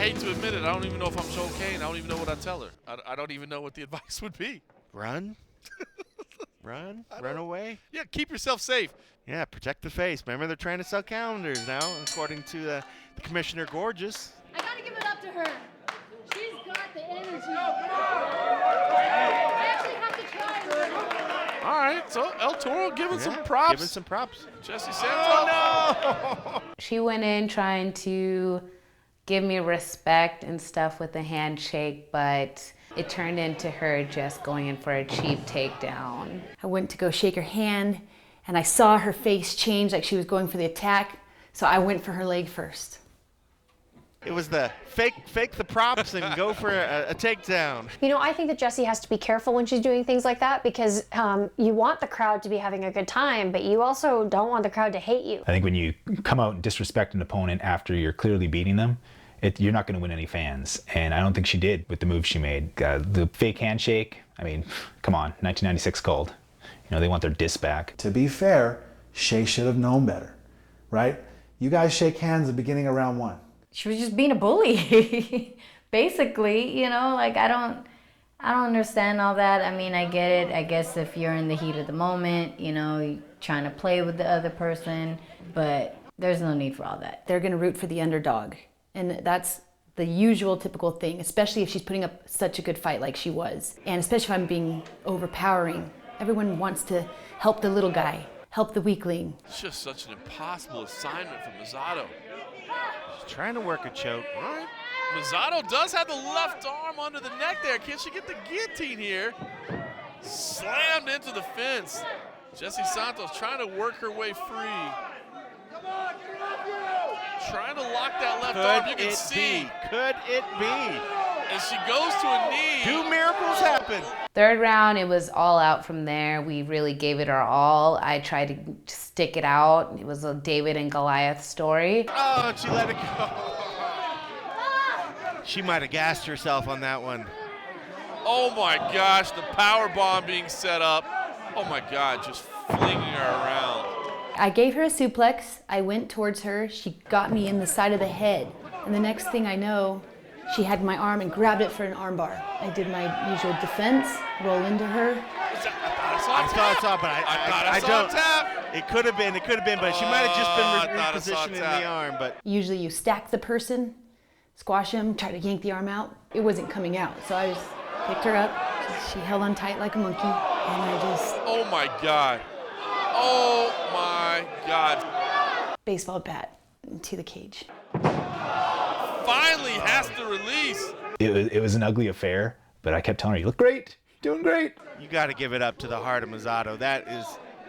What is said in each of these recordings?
hate to admit it, I don't even know if I'm okay, and I don't even know what I tell her. I don't even know what the advice would be. Run? Run away? Yeah, keep yourself safe. Yeah, protect the face. Remember, they're trying to sell calendars now, according to the Commissioner Gorgeous. I gotta give it up to her. She's got the energy. I actually have to try her. All right, so El Toro giving some props. Giving some props. Jesse Santos. Oh, no! She went in trying to give me respect and stuff with the handshake, but it turned into her just going in for a cheap takedown. I went to go shake her hand, and I saw her face change like she was going for the attack, so I went for her leg first. It was the fake the props and go for a takedown. You know, I think that Jessie has to be careful when she's doing things like that because you want the crowd to be having a good time, but you also don't want the crowd to hate you. I think when you come out and disrespect an opponent after you're clearly beating them, you're not going to win any fans. And I don't think she did with the move she made. The fake handshake, I mean, come on, 1996 cold. You know, they want their diss back. To be fair, Shay should have known better, right? You guys shake hands at the beginning of round one. She was just being a bully, basically, you know, like I don't understand all that. I mean, I get it. I guess if you're in the heat of the moment, you know, you're trying to play with the other person, but there's no need for all that. They're gonna root for the underdog, and that's the usual typical thing, especially if she's putting up such a good fight like she was. And especially if I'm being overpowering. Everyone wants to help the little guy, help the weakling. It's just such an impossible assignment for Mazzato. She's trying to work a choke. All right. Mazzato does have the left arm under the neck there. Can she get the guillotine here? Slammed into the fence. Jessie Santos trying to work her way free. Trying to lock that left arm. You can see. Could it be? And she goes to a knee. Do miracles happen? Third round, it was all out from there. We really gave it our all. I tried to stick it out. It was a David and Goliath story. Oh, she let it go. She might have gassed herself on that one. Oh my gosh, the power bomb being set up. Oh my God, just flinging her around. I gave her a suplex. I went towards her. She got me in the side of the head. And the next thing I know, she had my arm and grabbed it for an armbar. I did my usual defense, roll into her. I thought I saw but I don't. Tap. It could have been, but she might have just been repositioning the arm. But usually you stack the person, squash him, try to yank the arm out. It wasn't coming out, so I just picked her up. She held on tight like a monkey, and I just... Oh my God. Oh my God. Baseball bat into the cage. Finally has to release. It was an ugly affair, but I kept telling her, you look great, you're doing great. You got to give it up to the heart of Mazzato. That is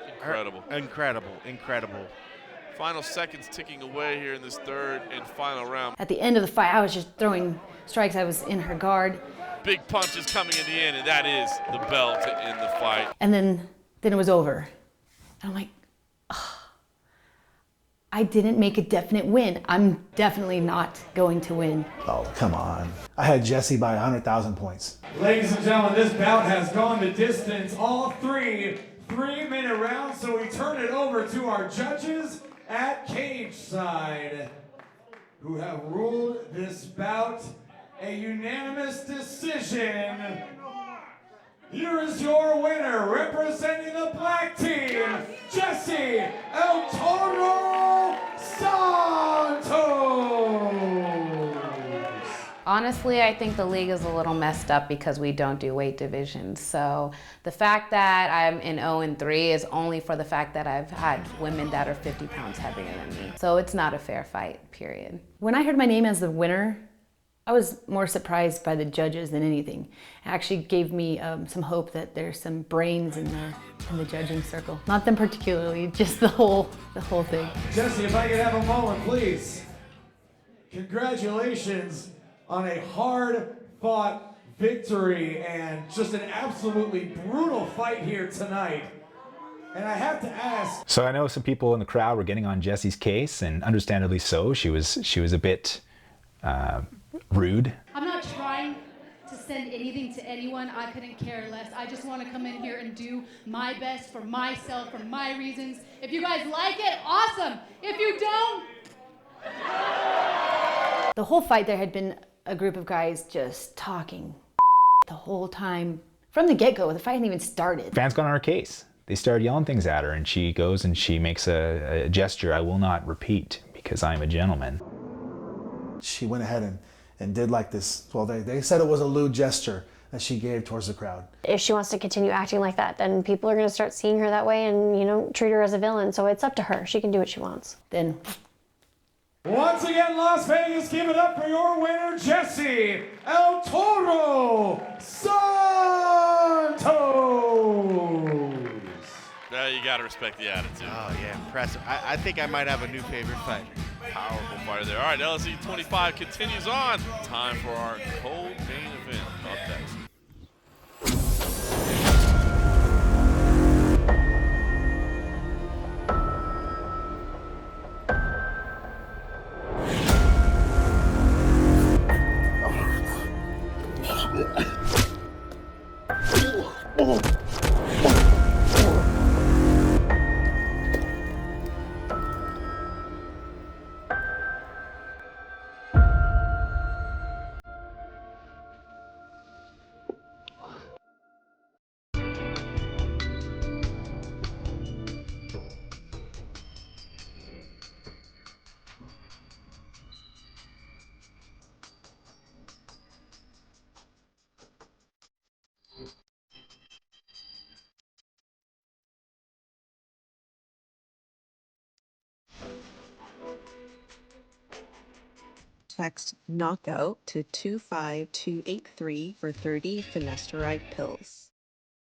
incredible. Incredible. Final seconds ticking away here in this third and final round. At the end of the fight, I was just throwing strikes. I was in her guard. Big punches coming in the end, and that is the bell to end the fight. And then it was over. And I'm like, oh, I didn't make a definite win. I'm definitely not going to win. Oh, come on. I had Jessie by 100,000 points. Ladies and gentlemen, this bout has gone the distance. All three-minute rounds, so we turn it over to our judges at cage side, who have ruled this bout a unanimous decision. Here is your winner, representing the black team, Jessie El Toro Santos. Honestly, I think the league is a little messed up because we don't do weight divisions. So the fact that I'm in 0-3 is only for the fact that I've had women that are 50 pounds heavier than me. So it's not a fair fight, period. When I heard my name as the winner, I was more surprised by the judges than anything. It actually gave me some hope that there's some brains in the judging circle. Not them particularly, just the whole thing. Jessie, if I could have a moment, please. Congratulations on a hard-fought victory and just an absolutely brutal fight here tonight. And I have to ask. So I know some people in the crowd were getting on Jessie's case, and understandably so. She was a bit rude. I'm not trying to send anything to anyone. I couldn't care less. I just want to come in here and do my best for myself, for my reasons. If you guys like it, awesome. If you don't... The whole fight there had been a group of guys just talking the whole time from the get-go. The fight hadn't even started. Fans got on her case. They started yelling things at her, and she goes and she makes a gesture I will not repeat because I'm a gentleman. She went ahead and did like this, well, they said it was a lewd gesture that she gave towards the crowd. If she wants to continue acting like that, then people are going to start seeing her that way and, you know, treat her as a villain. So it's up to her. She can do what she wants. Then Once again, Las Vegas, give it up for your winner, Jessie El Toro Santos. Now you gotta respect the attitude. Oh yeah, impressive. I think I might have a new favorite fighter. Powerful fighter there. All right, LFC 25 continues on. Time for our cold main event. Up next. Text knockout to 25283 for 30 finasteride pills.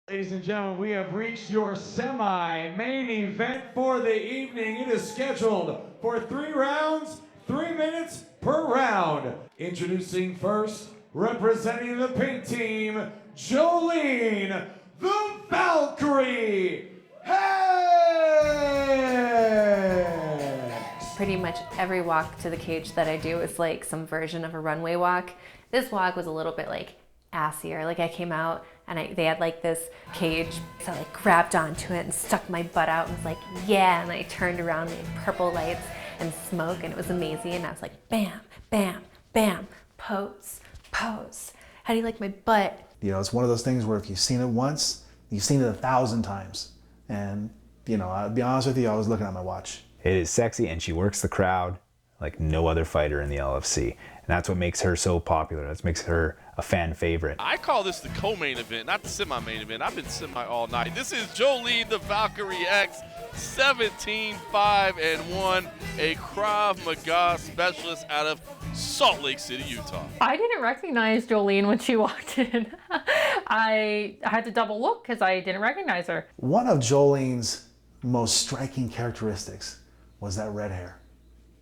Ladies and gentlemen, we have reached your semi-main event for the evening. It is scheduled for 3 rounds, 3 minutes per round. Introducing first, representing the pink team, Jolene, the Valkyrie. Pretty much every walk to the cage that I do is like some version of a runway walk. This walk was a little bit like assier. Like I came out and they had like this cage, so I like grabbed onto it and stuck my butt out and was like, yeah, and I turned around and purple lights and smoke, and it was amazing. And I was like, bam, bam, bam, pose, pose. How do you like my butt? You know, it's one of those things where if you've seen it once, you've seen it 1,000 times. And, you know, I'll be honest with you, I was looking at my watch. It is sexy, and she works the crowd like no other fighter in the LFC. And that's what makes her so popular. That makes her a fan favorite. I call this the co-main event, not the semi-main event. I've been semi all night. This is Jolene, the Valkyrie X, 17-5-1, a Krav Maga specialist out of Salt Lake City, Utah. I didn't recognize Jolene when she walked in. I had to double look because I didn't recognize her. One of Jolene's most striking characteristics was that red hair,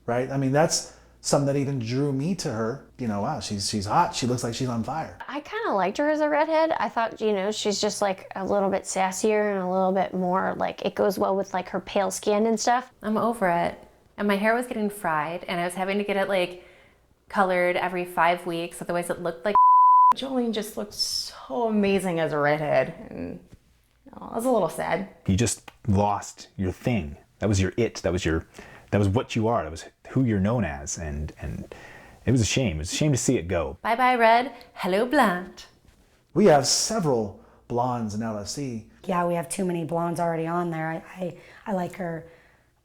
right? I mean, that's something that even drew me to her. You know, wow, she's hot. She looks like she's on fire. I kind of liked her as a redhead. I thought, you know, she's just like a little bit sassier and a little bit more like it goes well with like her pale skin and stuff. I'm over it. And my hair was getting fried, and I was having to get it like colored every 5 weeks, otherwise it looked like Jolene just looked so amazing as a redhead, and I was a little sad. You just lost your thing. That was your it. That was what you are. That was who you're known as, and it was a shame. It was a shame to see it go. bye bye red, hello blonde. We have several blondes in LFC. Yeah, we have too many blondes already on there. I like her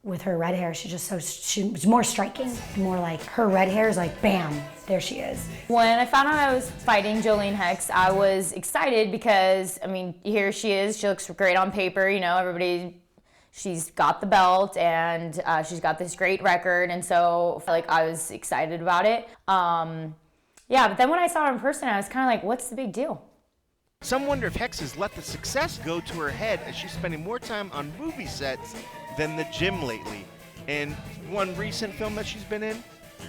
with her red hair. She's more striking, more like her red hair is like bam, there she is. When I found out I was fighting Jolene Hex, I was excited because, I mean, here she is. She looks great on paper, you know, she's got the belt and she's got this great record, and so like I was excited about it. Yeah, but then when I saw her in person, I was kind of like, what's the big deal? Some wonder if Hex has let the success go to her head as she's spending more time on movie sets than the gym lately. And one recent film that she's been in,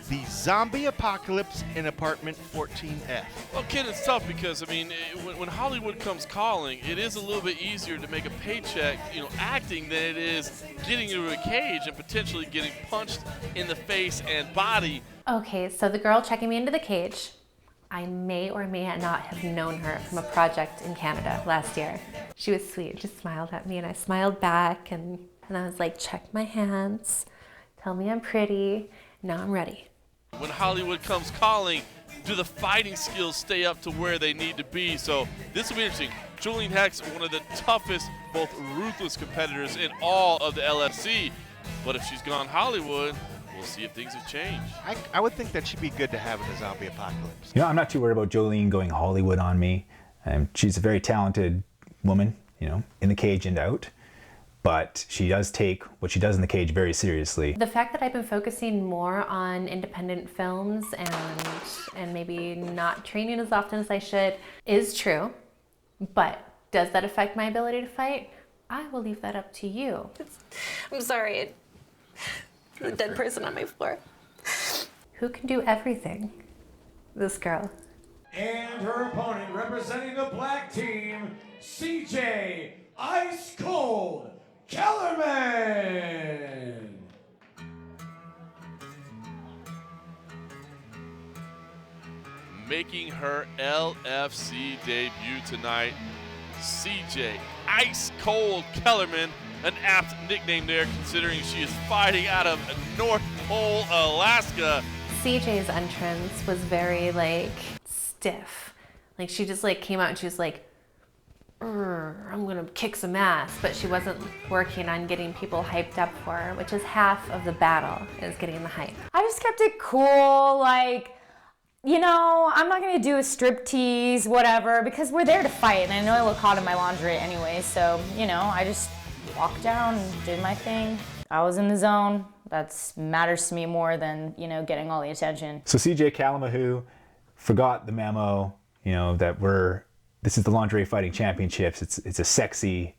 The Zombie Apocalypse in Apartment 14F. Well, kid, it's tough because, I mean, when Hollywood comes calling, it is a little bit easier to make a paycheck, you know, acting than it is getting into a cage and potentially getting punched in the face and body. Okay, so the girl checking me into the cage, I may or may not have known her from a project in Canada last year. She was sweet, just smiled at me, and I smiled back, and I was like, check my hands, tell me I'm pretty, now I'm ready. When Hollywood comes calling, do the fighting skills stay up to where they need to be? So this will be interesting. Jolene Hex, one of the toughest, both ruthless competitors in all of the LFC. But if she's gone Hollywood, we'll see if things have changed. I would think that she'd be good to have in a zombie apocalypse. You know, I'm not too worried about Jolene going Hollywood on me. She's a very talented woman, you know, in the cage and out. But she does take what she does in the cage very seriously. The fact that I've been focusing more on independent films and maybe not training as often as I should is true. But does that affect my ability to fight? I will leave that up to you. I'm sorry. There's a dead person on my floor. Who can do everything? This girl. And her opponent representing the black team, CJ Ice Cold Kellerman. Making her LFC debut tonight, CJ Ice Cold Kellerman, an apt nickname there considering she is fighting out of North Pole, Alaska. CJ's entrance was very like stiff. Like she just like came out and she was like, I'm gonna kick some ass, but she wasn't working on getting people hyped up for her, which is half of the battle, is getting the hype. I just kept it cool, like, you know, I'm not gonna do a strip tease, whatever, because we're there to fight, and I know I look hot in my lingerie anyway, so, you know, I just walked down and did my thing. I was in the zone. That matters to me more than, you know, getting all the attention. So CJ Kalamahoo forgot the memo, you know, that this is the Lingerie Fighting Championships. It's a sexy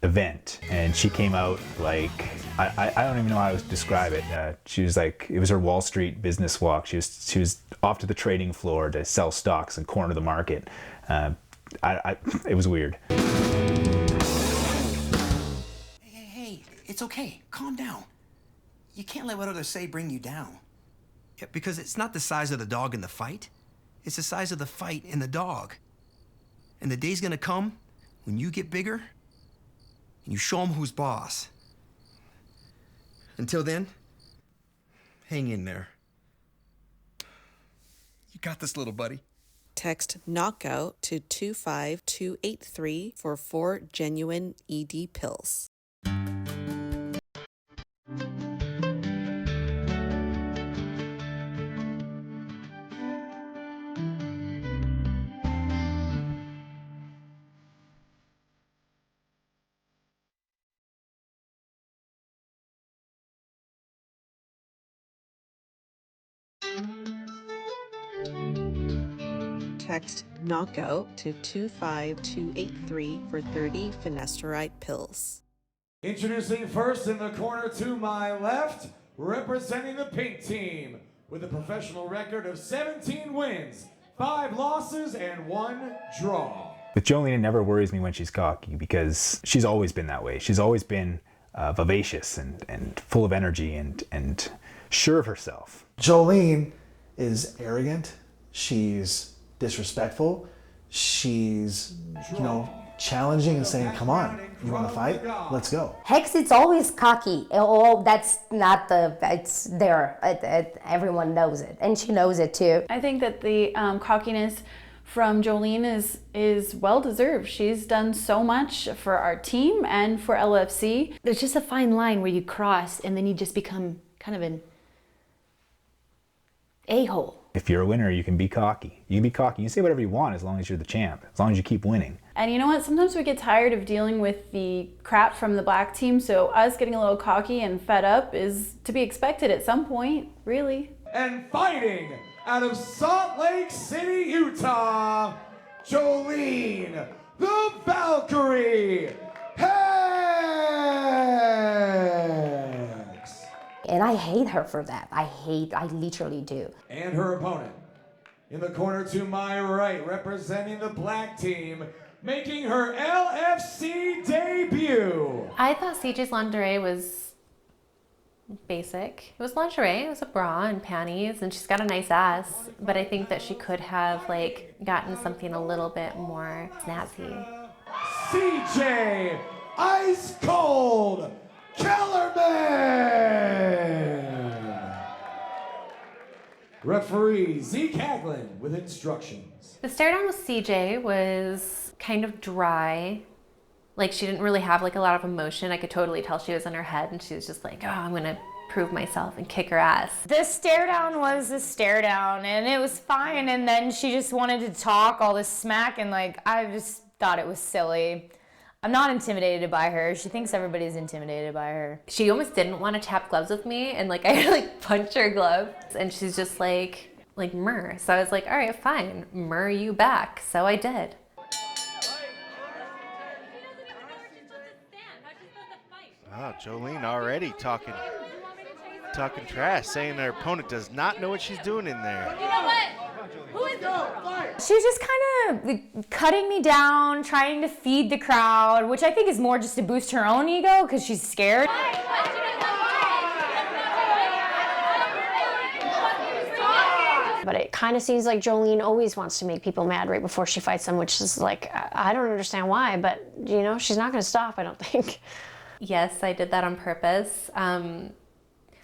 event, and she came out like I don't even know how to describe it. She was like, it was her Wall Street business walk. She was off to the trading floor to sell stocks and corner the market. It was weird. Hey, it's okay. Calm down. You can't let what others say bring you down. Yeah, because it's not the size of the dog in the fight. It's the size of the fight in the dog. And the day's gonna come when you get bigger and you show them who's boss. Until then, hang in there. You got this, little buddy. Text knockout to 25283 for 4 genuine ED pills. Text knockout to 25283 for 30 finasteride pills. Introducing first in the corner to my left, representing the pink team, with a professional record of 17 wins, 5 losses, and 1 draw. With Jolene, it never worries me when she's cocky because she's always been that way. She's always been vivacious and full of energy and sure of herself. Jolene is arrogant. She's disrespectful. She's, you know, challenging and saying, come on, you want to fight? Let's go. Hex, it's always cocky. Oh, that's not it's there. Everyone knows it, and she knows it too. I think that the cockiness from Jolene is well deserved. She's done so much for our team and for LFC. There's just a fine line where you cross and then you just become kind of an a-hole. If you're a winner, you can be cocky. You can be cocky. You can say whatever you want as long as you're the champ, as long as you keep winning. And you know what? Sometimes we get tired of dealing with the crap from the black team, so us getting a little cocky and fed up is to be expected at some point, really. And fighting out of Salt Lake City, Utah, Jolene, the Valkyrie Hex. And I hate her for that. I literally do. And her opponent, in the corner to my right, representing the black team, making her LFC debut. I thought CJ's lingerie was basic. It was lingerie, it was a bra and panties, and she's got a nice ass, but I think that she could have like gotten something a little bit more snazzy. CJ Ice Cold Kellerman! Referee Z. Caglin with instructions. The stare down with CJ was kind of dry. Like, she didn't really have like a lot of emotion. I could totally tell she was in her head, and she was just like, oh, I'm gonna prove myself and kick her ass. The stare down was a stare down, and it was fine, and then she just wanted to talk all this smack, and like, I just thought it was silly. I'm not intimidated by her. She thinks everybody's intimidated by her. She almost didn't want to tap gloves with me, and like I had to like punch her glove, and she's just like murr. So I was like, all right, fine, murr you back. So I did. Oh, Jolene already talking trash, saying her opponent does not know what she's doing in there. You know what? Who is She was just kind of cutting me down, trying to feed the crowd, which I think is more just to boost her own ego because she's scared. But it kind of seems like Jolene always wants to make people mad right before she fights them, which is like, I don't understand why, but you know, she's not going to stop, I don't think. Yes, I did that on purpose.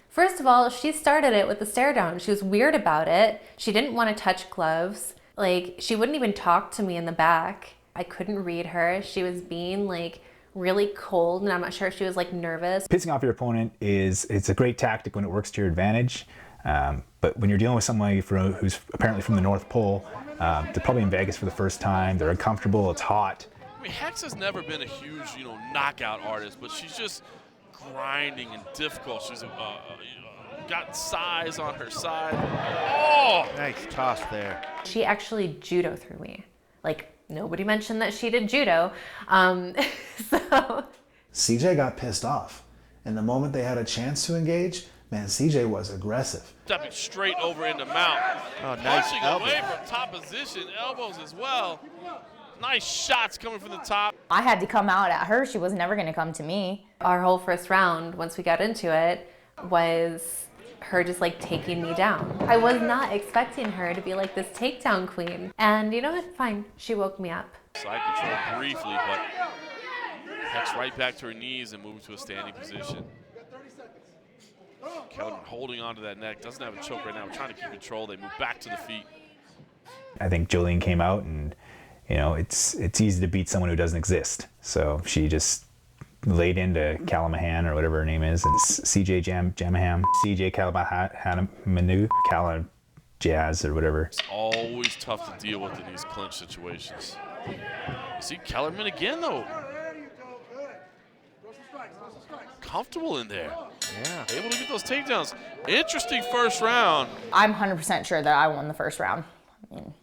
First of all, she started it with the stare down. She was weird about it. She didn't want to touch gloves. Like, she wouldn't even talk to me in the back. I couldn't read her. She was being like really cold, and I'm not sure if she was like nervous. Pissing off your opponent it's a great tactic when it works to your advantage. But when you're dealing with somebody who's apparently from the North Pole, they're probably in Vegas for the first time, they're uncomfortable, it's hot. I mean, Hex has never been a huge, knockout artist, but she's just grinding and difficult. She's got size on her side. Oh! Nice toss there. She actually judo threw me. Like, nobody mentioned that she did judo. So CJ got pissed off. And the moment they had a chance to engage, man, CJ was aggressive. Stepping straight over into mount. Oh, nice Punching elbow. away from top position, elbows as well. Nice shots coming from the top. I had to come out at her. She was never going to come to me. Our whole first round, once we got into it, was her just like taking me down. I was not expecting her to be like this takedown queen. And you know what? Fine. She woke me up. Side control briefly, but Hex right back to her knees and moving to a standing position. Kelvin holding onto that neck, doesn't have a choke right now, trying to keep control. They move back to the feet. I think Jolene came out and, it's easy to beat someone who doesn't exist. So she just laid into Calamahan or whatever her name is, and CJ Jamaham, CJ Calamahanu, Cala Jazz or whatever. It's always tough to deal with in these clinch situations. You see Kellerman again though. Comfortable in there. Yeah. Able to get those takedowns. Interesting first round. I'm 100% sure that I won the first round. I mean,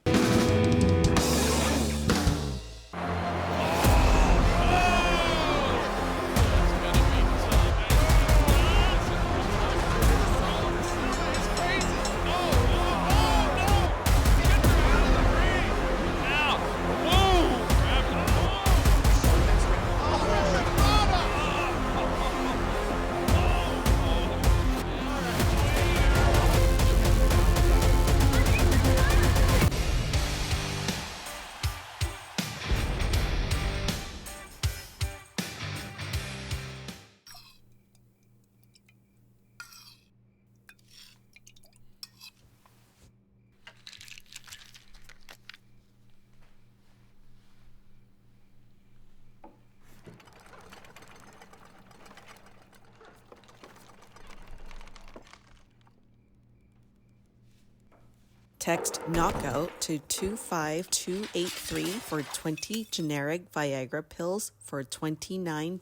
Text knockout to 25283 for 20 generic Viagra pills for $29.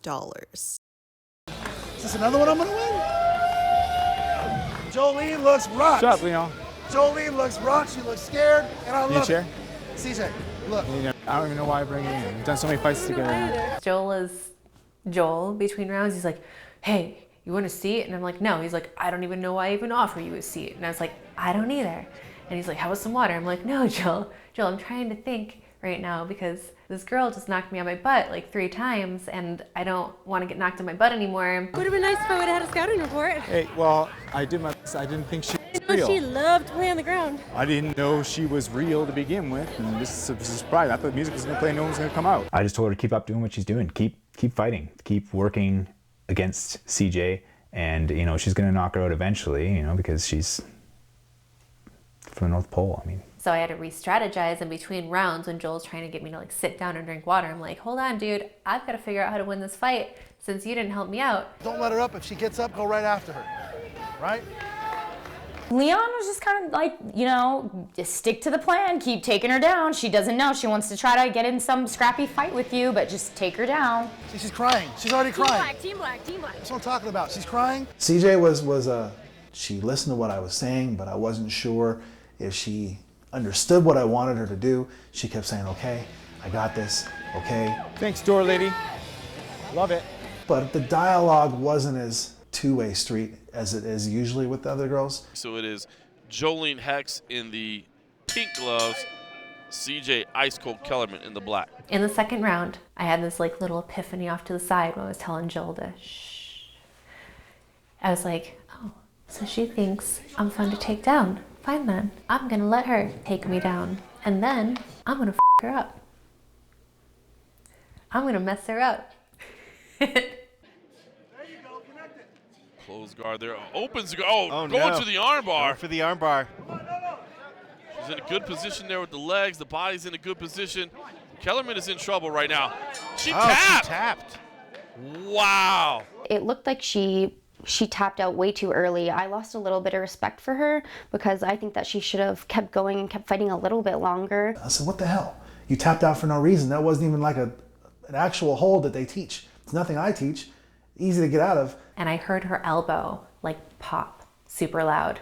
Is this another one I'm gonna win? Jolene looks rocked. What's up, Leon? Jolene looks rocked. She looks scared, and I Need a love chair? it. CJ, look. I don't even know why I bring it in. We've done so many fights together. Joel is Joel between rounds. He's like, hey, you want a seat? And I'm like, no. He's like, I don't even know why I even offer you a seat. And I was like, I don't either. And he's like, how about some water? I'm like, no, Joel, I'm trying to think right now because this girl just knocked me on my butt like 3 times and I don't want to get knocked on my butt anymore. Would have been nice if I would have had a scouting report. Hey, well, I did my best. I didn't think she was I know real. she loved to play on the ground. I didn't know she was real to begin with, and this is a surprise. I thought the music was going to play and no one was going to come out. I just told her to keep up doing what she's doing. Keep fighting. Keep working against CJ, and she's going to knock her out eventually. Because she's from the North Pole. I mean. So I had to re-strategize in between rounds when Joel's trying to get me to like sit down and drink water. I'm like, hold on, dude, I've got to figure out how to win this fight since you didn't help me out. Don't let her up. If she gets up, go right after her, right? Leon was just kind of like, you know, just stick to the plan, keep taking her down. She doesn't know. She wants to try to get in some scrappy fight with you, but just take her down. See, she's crying. She's already crying. Team black, team black. That's what I'm talking about. She's crying. CJ she listened to what I was saying, but I wasn't sure if she understood what I wanted her to do. She kept saying, okay, I got this, okay. Thanks, door lady. Love it. But the dialogue wasn't as two-way street as it is usually with the other girls. So it is Jolene Hex in the pink gloves, CJ Ice Cold Kellerman in the black. In the second round, I had this like little epiphany off to the side when I was telling Joel to shh. I was like, oh, so she thinks I'm fun to take down. Fine then, I'm gonna let her take me down, and then I'm gonna f her up. I'm gonna mess her up. Close guard there. Opens. Going no. to the armbar. Going for the armbar. She's in a good position there with the legs. The body's in a good position. Kellerman is in trouble right now. She tapped. She tapped. Wow. It looked like she tapped out way too early. I lost a little bit of respect for her because I think that she should have kept going and kept fighting a little bit longer. I said, what the hell? You tapped out for no reason. That wasn't even like an actual hold that they teach. It's nothing I teach. Easy to get out of. And I heard her elbow like pop super loud.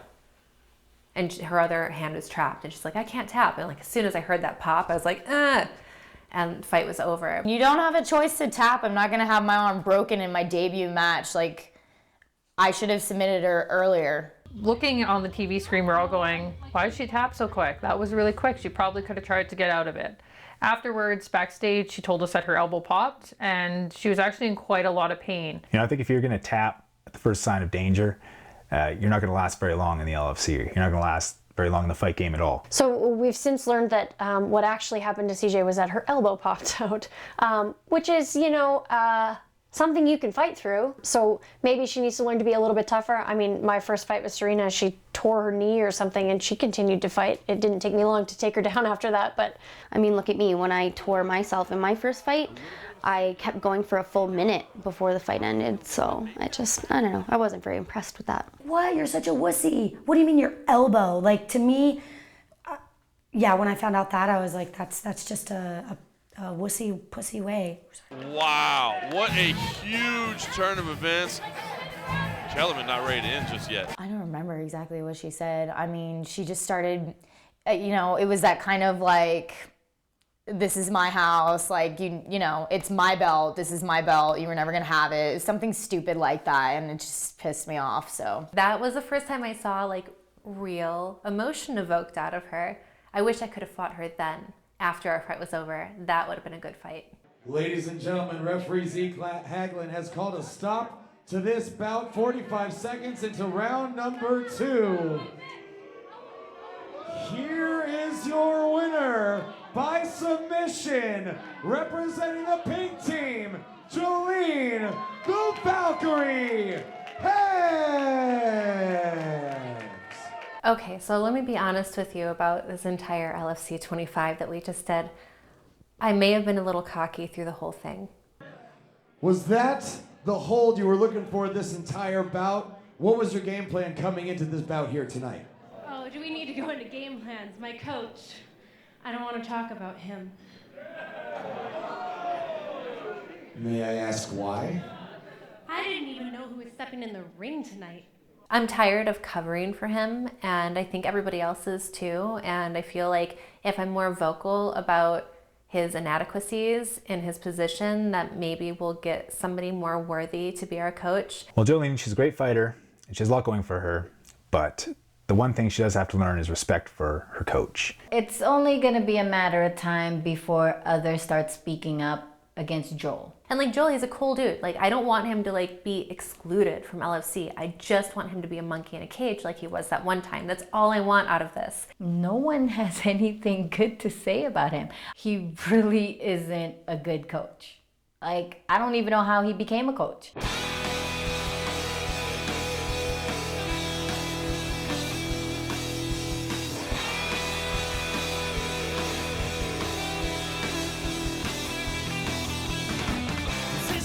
And her other hand was trapped. And she's like, I can't tap. And like as soon as I heard that pop, I was like, ah. And the fight was over. You don't have a choice to tap. I'm not gonna have my arm broken in my debut match. Like, I should have submitted her earlier. Looking on the TV screen, we're all going, why did she tap so quick? That was really quick. She probably could have tried to get out of it. Afterwards, backstage, she told us that her elbow popped and she was actually in quite a lot of pain. You know, I think if you're going to tap at the first sign of danger, you're not going to last very long in the LFC. You're not going to last very long in the fight game at all. So we've since learned that what actually happened to CJ was that her elbow popped out, which is, you know, something you can fight through. So maybe she needs to learn to be a little bit tougher. I mean, my first fight with Serena, she tore her knee or something and she continued to fight. It didn't take me long to take her down after that, but I mean, look at me. When I tore myself in my first fight, I kept going for a full minute before the fight ended. So I don't know. I wasn't very impressed with that. What? You're such a wussy. What do you mean your elbow? Like, to me, yeah, when I found out that, I was like, that's just a wussy pussy way. Wow, what a huge turn of events. Kellerman not ready to end just yet. I don't remember exactly what she said. I mean, she just started, you know, it was that kind of like, this is my house, like, you know, it's my belt, this is my belt, you were never gonna have it. It was something stupid like that, and it just pissed me off, so. That was the first time I saw like real emotion evoked out of her. I wish I could have fought her then. After our fight was over, that would have been a good fight. Ladies and gentlemen, referee Zeke Haglin has called a stop to this bout, 45 seconds into round number 2. Here is your winner by submission, representing the pink team, Jolene the Valkyrie Hex. Okay, so let me be honest with you about this entire LFC 25 that we just did. I may have been a little cocky through the whole thing. Was that the hold you were looking for this entire bout? What was your game plan coming into this bout here tonight? Oh, do we need to go into game plans? My coach. I don't want to talk about him. May I ask why? I didn't even know who was stepping in the ring tonight. I'm tired of covering for him, and I think everybody else is too, and I feel like if I'm more vocal about his inadequacies in his position, that maybe we'll get somebody more worthy to be our coach. Well, Jolene, she's a great fighter, and she has a lot going for her, but the one thing she does have to learn is respect for her coach. It's only gonna be a matter of time before others start speaking up against Joel. And like Joel, he's a cool dude. Like I don't want him to like be excluded from LFC. I just want him to be a monkey in a cage like he was that one time. That's all I want out of this. No one has anything good to say about him. He really isn't a good coach. Like, I don't even know how he became a coach.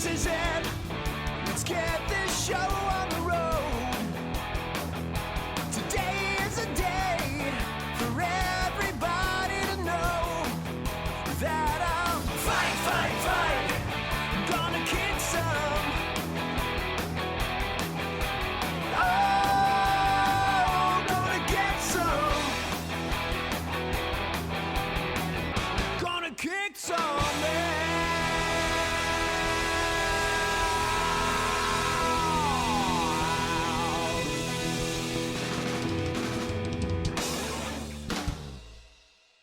this is it. Let's get this show